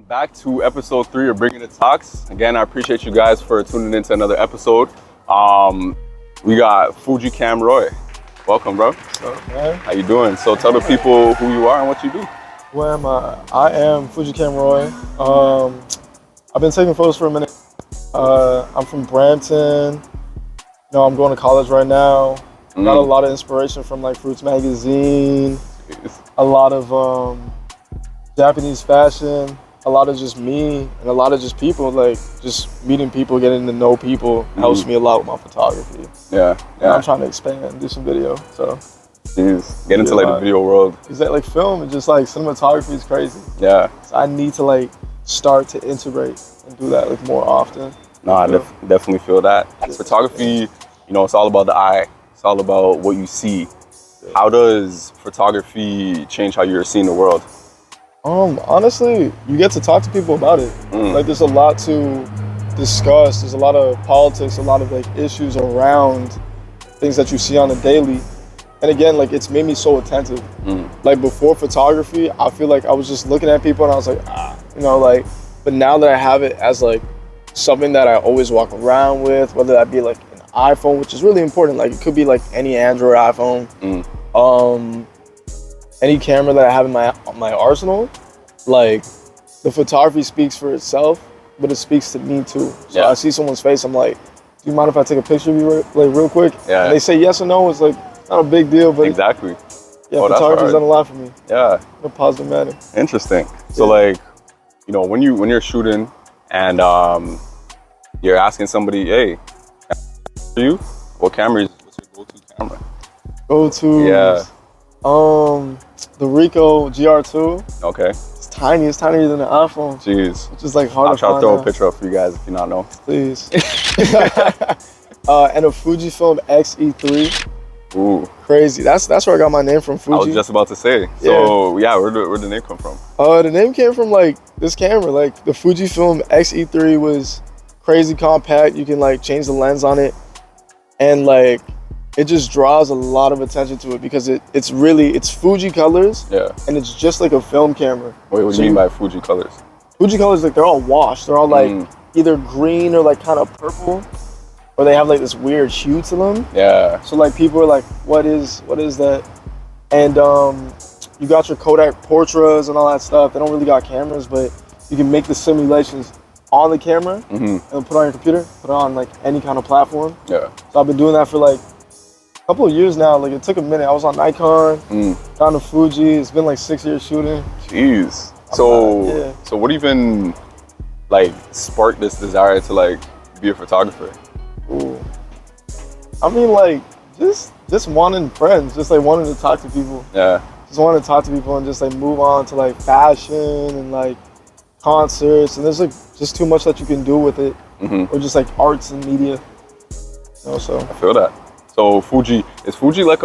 back to episode 3 of Bringing the Talks. Again, I appreciate you guys for tuning in to another episode. We got FujiCamRoy. Welcome, bro. What's up, man? How you doing? So tell the people who you are and what you do. Who am I? I am FujiCamRoy. I've been taking photos for a minute. I'm from Brampton. You know, I'm going to college right now. Got a lot of inspiration from like Fruits Magazine. A lot of Japanese fashion. A lot of just me and a lot of just people, like just meeting people, getting to know people helps me a lot with my photography. Yeah. And I'm trying to expand and do some video, so. Jeez, get into like the video world. Is that like film and just like cinematography is crazy. Yeah. So I need to like start to integrate and do that like more often. No, I definitely feel that. Photography, you know, it's all about the eye. It's all about what you see. How does photography change how you're seeing the world? Honestly, you get to talk to people about it. Like there's a lot to discuss. There's a lot of politics, a lot of like issues around things that you see on a daily. And again, like it's made me so attentive. Like before photography, I feel like I was just looking at people and I was like, you know, like, but now that I have it as like something that I always walk around with, whether that be like an iPhone, which is really important. Like it could be like any Android iPhone. Any camera that I have in my arsenal, like the photography speaks for itself, but it speaks to me too. So I see someone's face, I'm like, do you mind if I take a picture of you real quick? Yeah. And they say yes or no, it's like not a big deal, but exactly. Yeah, photography's done a lot for me. Yeah. In a positive manner. Interesting. So like, you know, when you're shooting and you're asking somebody, hey, for you, what's your go-to camera? Go-to? Yeah. The Ricoh GR2. Okay. It's tiny. It's tinier than an iPhone. Jeez. Which is like hard to find. I'll try to throw a picture up for you guys if you not know. Please. And a Fujifilm X.E.3. Ooh. Crazy. That's where I got my name from, Fuji. I was just about to say. So where'd the name come from? The name came from like this camera. Like the Fujifilm X.E.3 was crazy compact. You can like change the lens on it. And like it just draws a lot of attention to it because it's Fuji colors. Yeah. And it's just like a film camera. Wait, what do you mean by Fuji colors? Fuji colors, like they're all washed. They're all like either green or like kind of purple, or they have like this weird hue to them. Yeah. So like people are like, what is that? And you got your Kodak Portras and all that stuff. They don't really got cameras, but you can make the simulations on the camera and put it on your computer, put it on like any kind of platform. Yeah. So I've been doing that for like a couple of years now. Like it took a minute. I was on Nikon, down to Fuji. It's been like 6 years shooting. Jeez. So what even like sparked this desire to like be a photographer? Ooh. I mean like just wanting friends, just like wanting to talk to people. Yeah. Just wanting to talk to people and just like move on to like fashion and like concerts, and there's like just too much that you can do with it, or just like arts and media. You know, so I feel that. So is Fuji like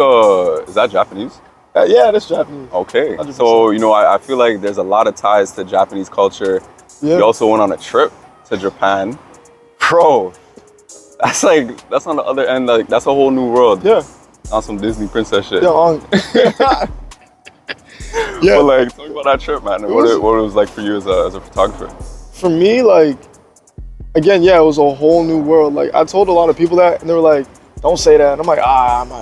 is that Japanese? Yeah, that's Japanese. Okay. 100%. So you know, I feel like there's a lot of ties to Japanese culture. Yeah. You also went on a trip to Japan, bro. That's on the other end. Like that's a whole new world. Yeah. On some Disney princess shit. Yeah. Yeah. But like, talk about that trip, man. What it was like for you as a photographer. For me, like, again, it was a whole new world. Like, I told a lot of people that, and they were like, "Don't say that." And I'm like,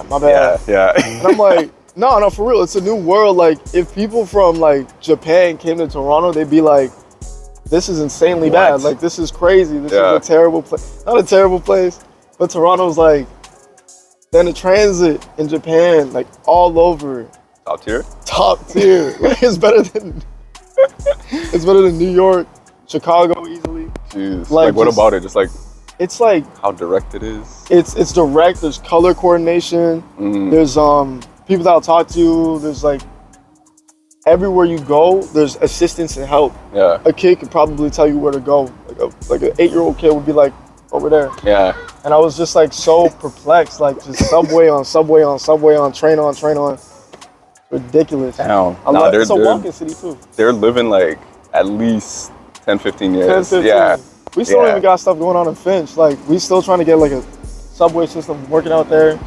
my bad. Yeah. And I'm like, no, for real. It's a new world. Like, if people from like Japan came to Toronto, they'd be like, "This is insanely bad. Like, this is crazy. This is a terrible place." Not a terrible place, but Toronto's like, then the transit in Japan, like all over. Top tier? Top tier. Like, it's better than New York, Chicago easily. Jeez. Like what about it? Just like it's like how direct it is. It's direct. There's color coordination. There's people that'll talk to you. There's like everywhere you go, there's assistance and help. Yeah. A kid could probably tell you where to go. Like an 8-year-old kid would be like over there. Yeah. And I was just like so perplexed, like just subway on subway on subway on train on train on. Ridiculous. Damn. It's a walking city too. They're living like at least 10, 15 years. 10, 15. Yeah. We still even got stuff going on in Finch. Like we still trying to get like a subway system working out there.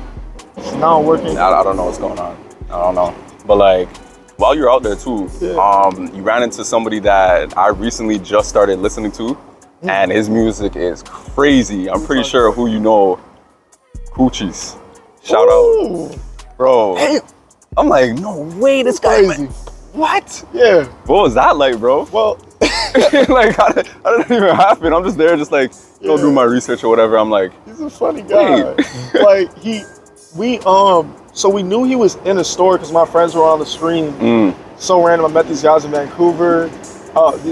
It's not working. I don't know what's going on. I don't know. But like, while you're out there too, you ran into somebody that I recently just started listening to, and his music is crazy. I'm pretty sure who you know, Coochies. Shout out, bro. Damn. I'm like, no way, this guy. Crazy. What? Yeah. What was that like, bro? Well, like, how did it even happen? I'm just there, just like, do my research or whatever. I'm like, he's a funny guy. Like so we knew he was in a store because my friends were on the stream. So random. I met these guys in Vancouver.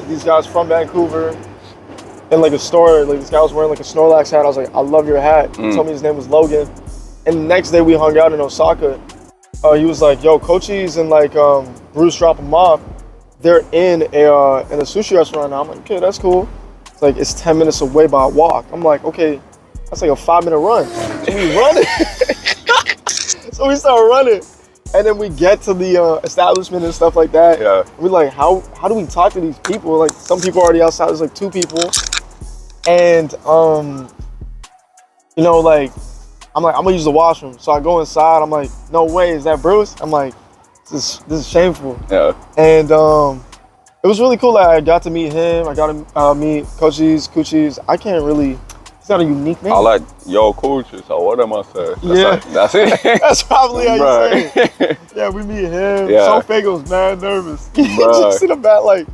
These guys from Vancouver. In like a store, like this guy was wearing like a Snorlax hat. I was like, I love your hat. He told me his name was Logan. And the next day we hung out in Osaka. He was like, yo, Cochise and like Bruce drop them off. They're in a sushi restaurant now. I'm like, okay, that's cool. It's like, it's 10 minutes away by walk. I'm like, okay, that's like a 5-minute run. So we run it. So we start running. And then we get to the establishment and stuff like that. Yeah. We're like, how do we talk to these people? Like, some people are already outside. There's like 2 people. And, you know, like, I'm like, I'm gonna use the washroom. So I go inside. I'm like, no way, is that Bruce? I'm like, this is shameful. Yeah. And it was really cool. Like, I got to meet him. I got to meet Coochies. I can't really. He's got a unique name. I like, yo, Coochies. So what am I saying? That's it. That's probably how you say it. Yeah, we meet him. Yeah. Sofego was mad nervous. Just in the back, like,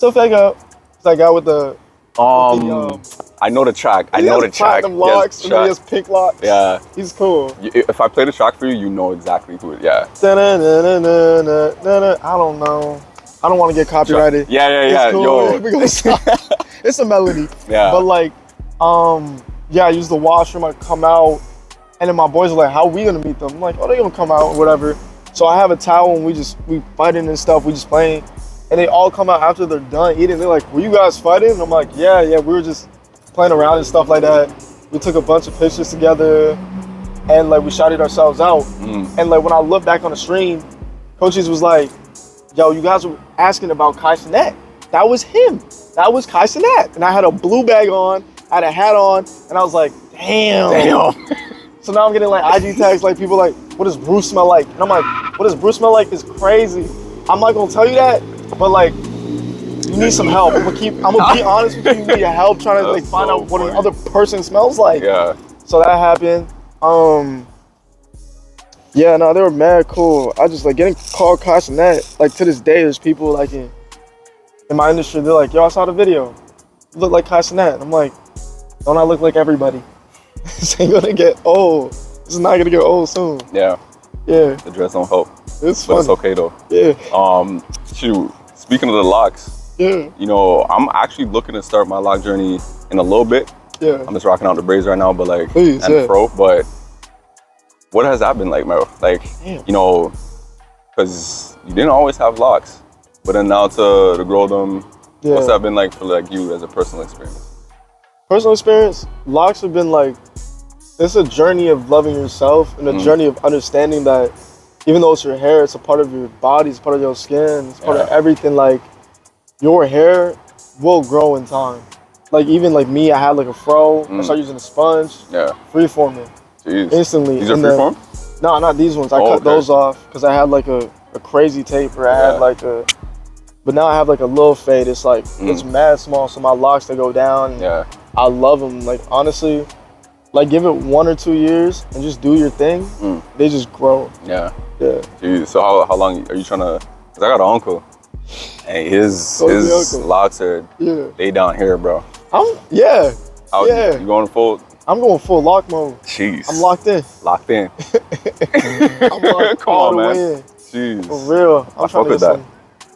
Sofego. It's that guy with the. I know the track. I know the track. Platinum locks, and then he has pink locks. Yeah. He's cool. If I play the track for you, you know exactly who it is. Yeah. I don't know. I don't want to get copyrighted. Yeah. It's cool. Yo. It's a melody. Yeah. But like, I use the washroom. I come out, and then my boys are like, "How are we gonna meet them?" I'm like, "Oh, they're gonna come out or whatever." So I have a towel, and we fighting and stuff. We just playing, and they all come out after they're done eating. They're like, "Were you guys fighting?" And I'm like, "Yeah, we were just playing around and stuff like that." We took a bunch of pictures together, and like we shouted ourselves out. And like when I look back on the stream, Coaches was like, "Yo, you guys were asking about Szn2. That was him. That was Szn2." And I had a blue bag on, I had a hat on, and I was like, damn. So now I'm getting like IG tags, like people like, "What does Bruce smell like?" And I'm like, "What does Bruce smell like is crazy. I'm not gonna tell you that, but like, you need some help. I'm gonna be honest with you. You need help trying to like find out what another person smells like." Yeah. So that happened. Yeah, no, they were mad cool. I just like getting called Szn2. Like to this day, there's people like in my industry. They're like, "Yo, I saw the video. You look like Szn2." And I'm like, "Don't I look like everybody?" This ain't gonna get old. This is not gonna get old soon. Yeah. The dress don't help. It's but funny. It's okay though. Yeah. Shoot. Speaking of the locks. Yeah. You know, I'm actually looking to start my lock journey in a little bit. Yeah. I'm just rocking out the braids right now, but like, please, and fro. But what has that been like, bro? Like, you know, because you didn't always have locks, but then now to grow them. Yeah. What's that been like for like you as a personal experience? Personal experience, locks have been like, it's a journey of loving yourself and a journey of understanding that even though it's your hair, it's a part of your body, it's part of your skin, it's part of everything. Like, your hair will grow in time. Like, even like me, I had like a fro, I started using a sponge, freeforming. Jeez. Instantly. These are freeform? No, not these ones. I cut those off because I had like a crazy taper. I had like but now I have like a little fade. It's like, it's mad small, so my locks, they go down. Yeah. I love them. Like, honestly, like give it 1 or 2 years and just do your thing. They just grow. Yeah. Jeez. So how long are you trying to, because I got an uncle and his locks are, they down here, bro. You going full? I'm going full lock mode. Jeez. I'm locked in. Locked in. I'm locked all the way in. Jeez. For real. I'm trying to get some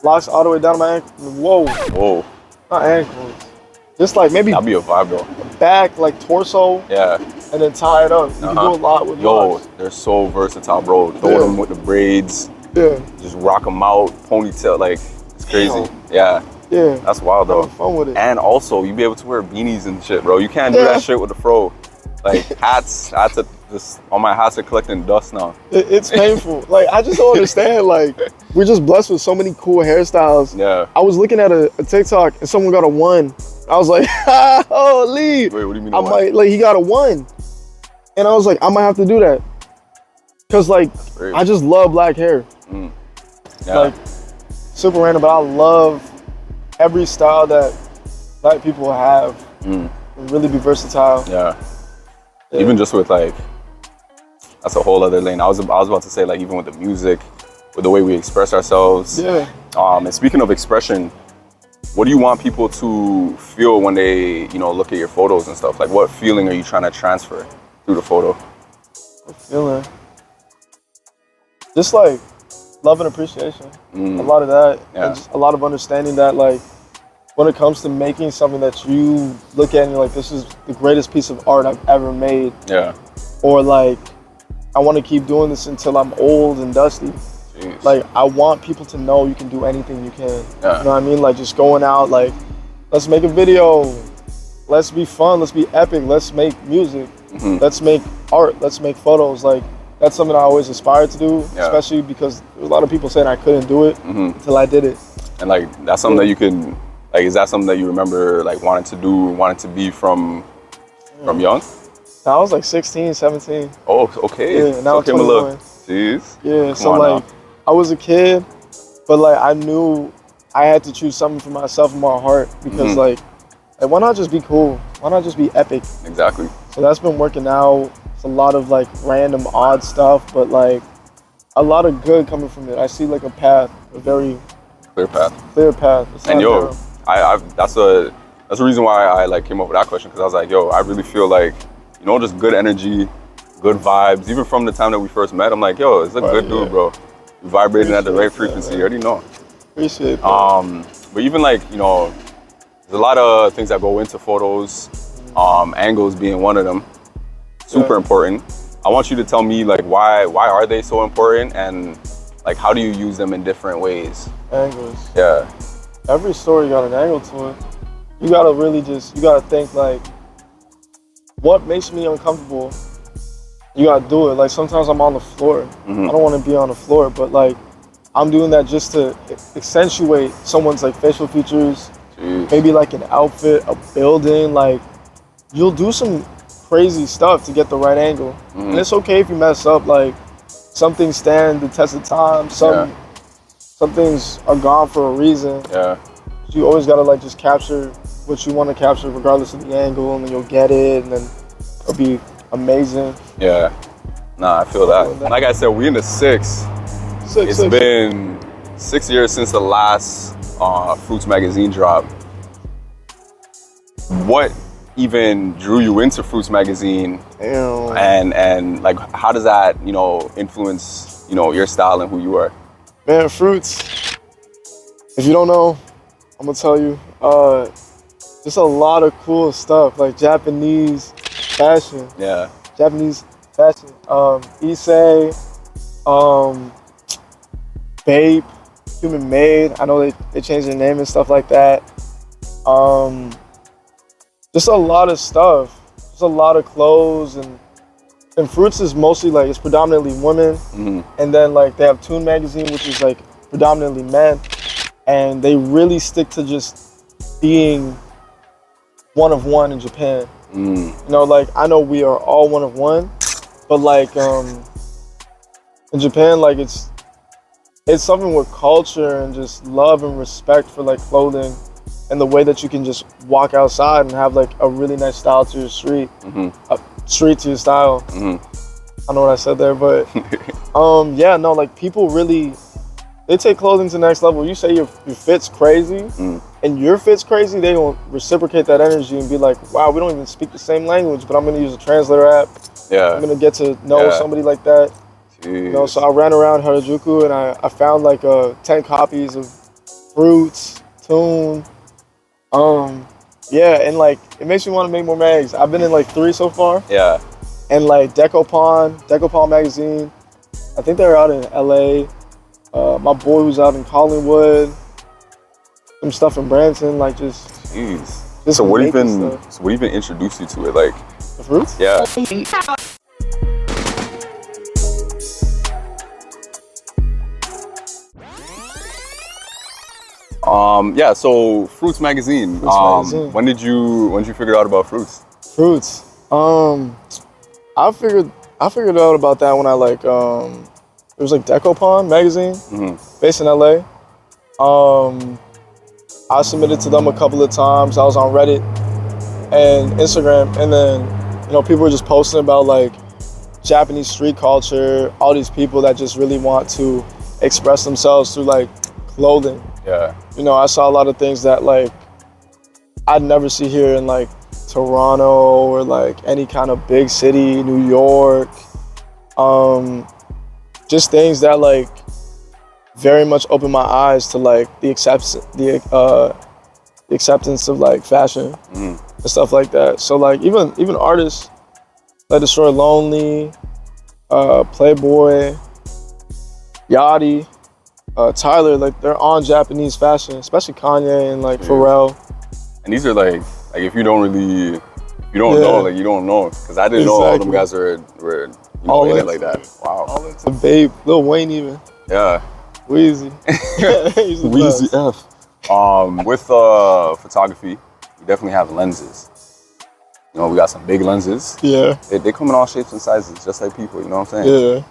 locks all the way down to my ankle. Whoa. Not ankles. Just like maybe. That'd be a vibe though. Back, like torso. Yeah. And then tie it up. You can do a lot with locks. They're so versatile, bro. Throw them with the braids. Yeah. Just rock them out, ponytail, like, it's crazy. Yeah. That's wild though. Have fun with it. And also, you be able to wear beanies and shit, bro. You can't do that shit with the fro. Like hats, all my hats are collecting dust now. It's painful. Like, I just don't understand. Like, we're just blessed with so many cool hairstyles. Yeah. I was looking at a TikTok and someone got a 1. I was like, holy. Wait, what do you mean? He got a 1. And I was like, I might have to do that. Cause like, I just love black hair. Yeah. Like, super random, but I love every style that Black people have. And really be versatile. Yeah. Even just with like, that's a whole other lane. I was about to say, like, even with the music, with the way we express ourselves. Yeah. And speaking of expression, what do you want people to feel when they, look at your photos and stuff? Like, what feeling are you trying to transfer through the photo? What feeling? Just like love and appreciation. A lot of that. Yeah. And just a lot of understanding that, like, when it comes to making something that you look at and you're like, this is the greatest piece of art I've ever made. Yeah. Or like, I want to keep doing this until I'm old and dusty. Jeez. Like, I want people to know you can do anything you can. Yeah. You know what I mean? Like, just going out, like, let's make a video. Let's be fun. Let's be epic. Let's make music. Let's make art. Let's make photos. Like, that's something I always aspired to do, especially because there's a lot of people saying I couldn't do it until I did it. And like, that's something that you can, like, is that something that you remember, like, wanting to do, wanting to be from young? I was like 16, 17. Oh, okay. Yeah, now I'm 21. Jeez. Yeah, so like, I was a kid, but like, I knew I had to choose something for myself and my heart because like, why not just be cool? Why not just be epic? Exactly. So that's been working out. It's a lot of like random odd stuff, but like a lot of good coming from it. I see like a path, a very clear path. It's and yo, that's the reason why I like came up with that question, because I was like, yo, I really feel like, just good energy, good vibes. Even from the time that we first met, I'm like, yo, it's a good dude, bro. You're vibrating at the right frequency. You already know. Appreciate that. But even like, there's a lot of things that go into photos, angles being one of them. Super important. I want you to tell me, like, why are they so important, and like, how do you use them in different ways? Angles. Yeah. Every story got an angle to it. You gotta really you gotta think like, what makes me uncomfortable? You gotta do it. Like, sometimes I'm on the floor. I don't want to be on the floor, but like, I'm doing that just to accentuate someone's like facial features. Jeez. Maybe like an outfit, a building. Like, you'll do some crazy stuff to get the right angle, and it's okay if you mess up. Like, some things stand the test of time. Some things are gone for a reason. Yeah. You always gotta like just capture what you want to capture, regardless of the angle, and then you'll get it, and then it'll be amazing. Yeah. Nah, I feel that. Like I said, we in the six. It's been 6 years since the last Fruits magazine drop. What even drew you into Fruits magazine? And like, how does that, influence, your style and who you are? Man, Fruits, if you don't know, I'm gonna tell you, just a lot of cool stuff, like Japanese fashion. Yeah. Japanese fashion. Issei, Bape, Human Made. I know they changed their name and stuff like that. Just a lot of stuff. Just a lot of clothes, and Fruits is mostly like, it's predominantly women. And then like, they have Tune magazine, which is like predominantly men. And they really stick to just being one of one in Japan. Like, I know we are all one of one, but like, in Japan, like, it's something with culture and just love and respect for like clothing, and the way that you can just walk outside and have like a really nice style to your street, a street to your style. I don't know what I said there, but yeah, no, like, people really, they take clothing to the next level. You say your fit's crazy, and your fit's crazy, they gonna reciprocate that energy and be like, wow, we don't even speak the same language, but I'm gonna use a translator app. Yeah. I'm gonna get to know somebody like that. Jeez. So I ran around Harajuku, and I found like 10 copies of Fruits, Tune. Yeah, and like, it makes me want to make more mags. I've been in like 3 so far. Yeah. And like Decopon magazine, I think they're out in LA. My boy who's out in Collingwood, some stuff in Brampton, like just. Jeez. So what even introduced you to it, like? The Fruits? Yeah. Yeah, so Fruits magazine. When did you figure out about Fruits? Fruits. I figured out about that when I like It was like Decopon magazine, based in LA. I submitted to them a couple of times. I was on Reddit and Instagram, and then, you know, people were just posting about like Japanese street culture, all these people that just really want to express themselves through like clothing. Yeah. You know, I saw a lot of things that like I'd never see here in like Toronto or like any kind of big city, New York. Just things that like very much opened my eyes to like the acceptance of like fashion and stuff like that. So like even artists like Destroy Lonely, Playboy, Yachty, Tyler, like they're on Japanese fashion, especially Kanye and like Pharrell. And these are like if you don't know, like you don't know, because I didn't know all them guys were you know, in it like that. Wow. All into Babe, Lil Wayne even. Yeah. Weezy. Weezy F. With photography, we definitely have lenses. You know, we got some big lenses. Yeah. They come in all shapes and sizes, just like people, you know what I'm saying? Yeah.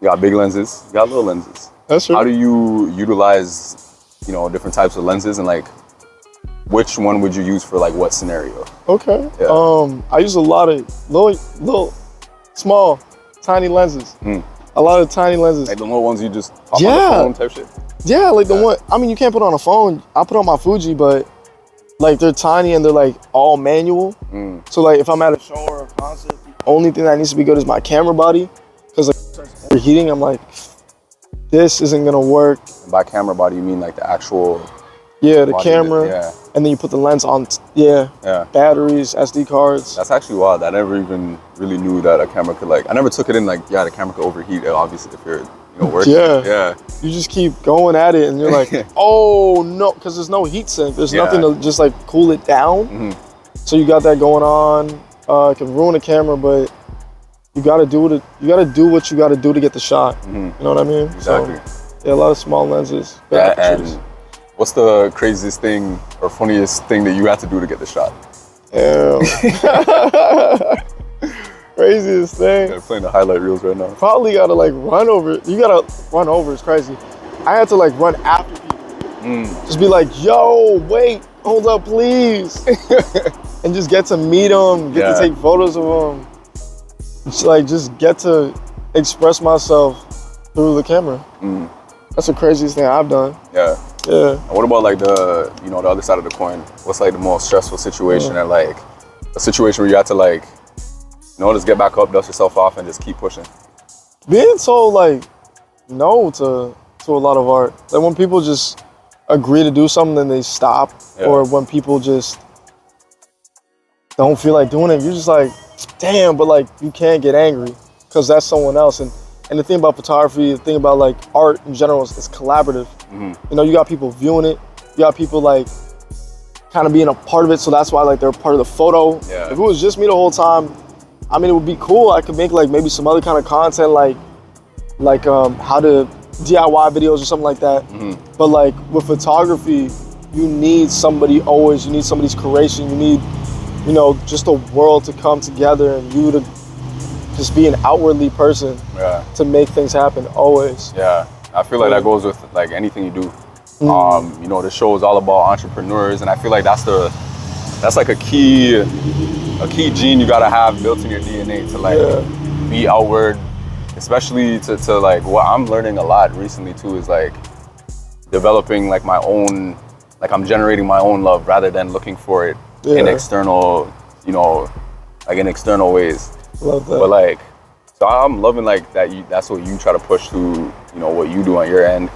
You got big lenses, you got little lenses. That's true. How do you utilize, you know, different types of lenses, and like, which one would you use for like what scenario? Okay. Yeah. I use a lot of little, small, tiny lenses. A lot of tiny lenses. Like the little ones you just pop on the phone type shit? Yeah, like the one, I mean, you can't put on a phone. I put on my Fuji, but like they're tiny and they're like all manual. So like if I'm at a show or a concert, the only thing that needs to be good is my camera body. Cause like overheating, I'm like, this isn't gonna work. And by camera body, you mean like the actual the camera. And then you put the lens on, batteries, SD cards. That's actually wild. I never even really knew that a camera could like, I never took it in like, the camera could overheat, obviously, if you're, you know, working. Yeah. You just keep going at it and you're like, oh no, because there's no heat sink. There's nothing to just like cool it down. So you got that going on. It can ruin a camera, but you gotta do what you gotta do to get the shot. You know what I mean? Exactly. So, a lot of small lenses. And what's the craziest thing or funniest thing that you had to do to get the shot? Craziest thing. They're playing the highlight reels right now. Probably gotta like run over. You gotta run over. It's crazy. I had to like run after people. Just be like, yo, wait, hold up, please. And just get to meet them, get to take photos of them. Just get to express myself through the camera. That's the craziest thing I've done. Yeah. And what about like the other side of the coin? What's like the most stressful situation, and like a situation where you have to like, you know, just get back up, dust yourself off, and just keep pushing? Being told like no to a lot of art. Like when people just agree to do something and they stop, or when people just don't feel like doing it, you're just like, damn, but like you can't get angry because that's someone else. And the thing about photography, the thing about like art in general is it's collaborative. You know, you got people viewing it, you got people like kind of being a part of it, so that's why like they're part of the photo. If it was just me the whole time, I mean, it would be cool. I could make like maybe some other kind of content, like how to DIY videos or something like that. But like with photography, you need somebody always. You need somebody's creation. You need, you know, just the world to come together and you to just be an outwardly person to make things happen always. I feel like that goes with like anything you do. You know, the show is all about entrepreneurs, and I feel like that's like a key gene you gotta have built in your DNA to like be outward, especially to like what I'm learning a lot recently too is like developing like my own, like I'm generating my own love rather than looking for it in external, you know, like in external ways. Love that. But like, so I'm loving like that's what you try to push through, you know, what you do on your end.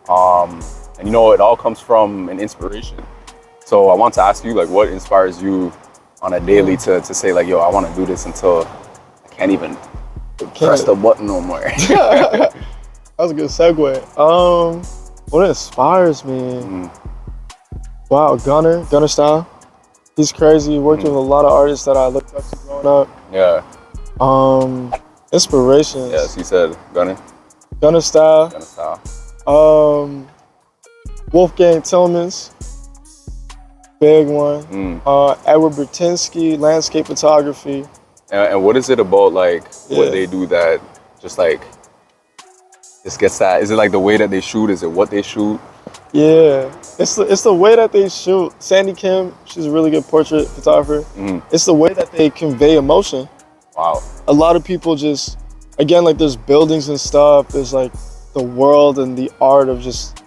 And you know, it all comes from an inspiration. So I want to ask you, like, what inspires you on a daily to say like, yo, I want to do this until I can't even press the button no more? That was a good segue. What inspires me? Wow, Gunner style. He's crazy. Worked with a lot of artists that I looked up to growing up. Inspirations. Yes, he said Gunner style. Wolfgang Tillmans, big one. Edward Bertinsky, landscape photography. And what is it about like what they do that just like just gets that? Is it like the way that they shoot? Is it what they shoot? Yeah, it's the way that they shoot. Sandy Kim, she's a really good portrait photographer. It's the way that they convey emotion. Wow. A lot of people just, again, like there's buildings and stuff. There's like the world and the art of just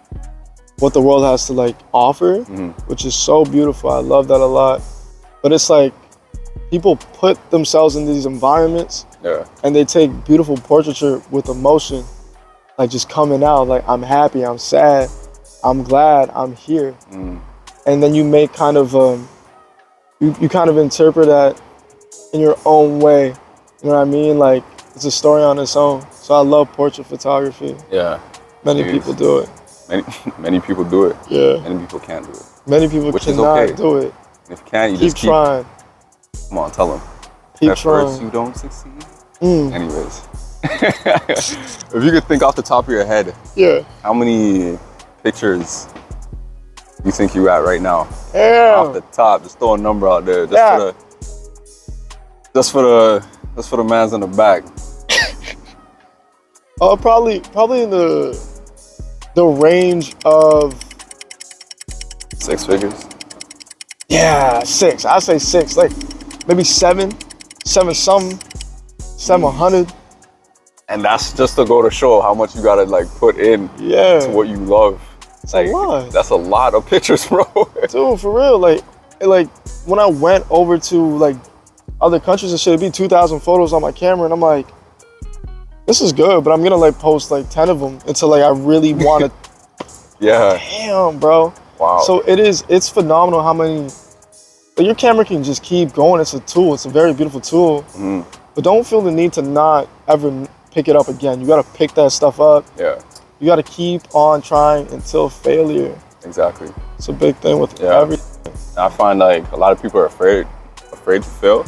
what the world has to like offer, which is so beautiful. I love that a lot. But it's like people put themselves in these environments and they take beautiful portraiture with emotion, like just coming out, like I'm happy, I'm sad, I'm glad, I'm here. And then you make kind of, you kind of interpret that in your own way. You know what I mean? Like it's a story on its own. So I love portrait photography. Yeah. Many people do it. Many people do it. Yeah. Many people can't do it. Many people cannot do it. If you can't, you keep just keep trying. Come on, tell them. Keep At trying. first, you don't succeed. Anyways, if you could think off the top of your head, how many pictures you think you at right now? Off the top, just throw a number out there, just for the mans in the back. Probably in the range of 6 figures. Yeah, 6. I'd say 6. Like maybe 7 something, 700. And that's just to go to show how much you gotta like put in to what you love. It's like, a lot. That's a lot of pictures, bro. Dude, for real. Like when I went over to like other countries and shit, it'd be 2,000 photos on my camera, and I'm like, this is good, but I'm gonna like post like 10 of them until like I really want to. Damn, bro. Wow. So it's phenomenal how many. But your camera can just keep going. It's a tool. It's a very beautiful tool. But don't feel the need to not ever pick it up again. You gotta pick that stuff up. Yeah. You gotta keep on trying until failure. Exactly. It's a big thing with everything. I find like a lot of people are afraid to fail,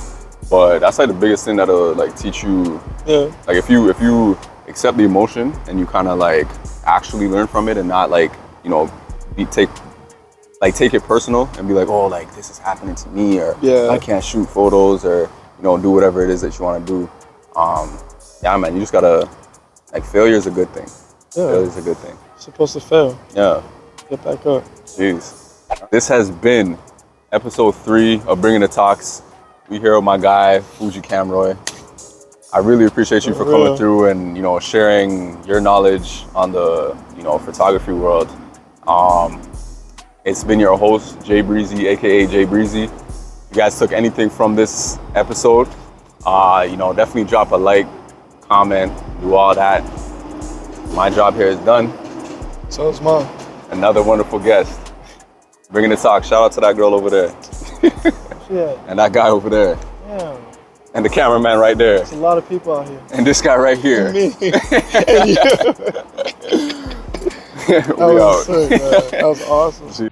but that's like the biggest thing that'll like teach you. Yeah. Like if you accept the emotion and you kind of like actually learn from it and not like, you know, take it personal and be like, oh, like this is happening to me, or I can't shoot photos, or you know, do whatever it is that you want to do. Yeah, man, you just gotta, like, failure is a good thing. Failure is a good thing. You're supposed to fail. Yeah. Get back up. Jeez. This has been episode 3 of Bringing the Talks. We here with my guy, FujiCamRoy. I really appreciate you for coming through and, you know, sharing your knowledge on the, you know, photography world. It's been your host, Jay Breezy, aka Jay Breezy. If you guys took anything from this episode, you know, definitely drop a like, comment, do all that. My job here is done. So is mine. Another wonderful guest. Bringing the Talk. Shout out to that girl over there. And that guy over there. Yeah. And the cameraman right there. There's a lot of people out here. And this guy right here. Me. And you. That was sick, man. That was awesome.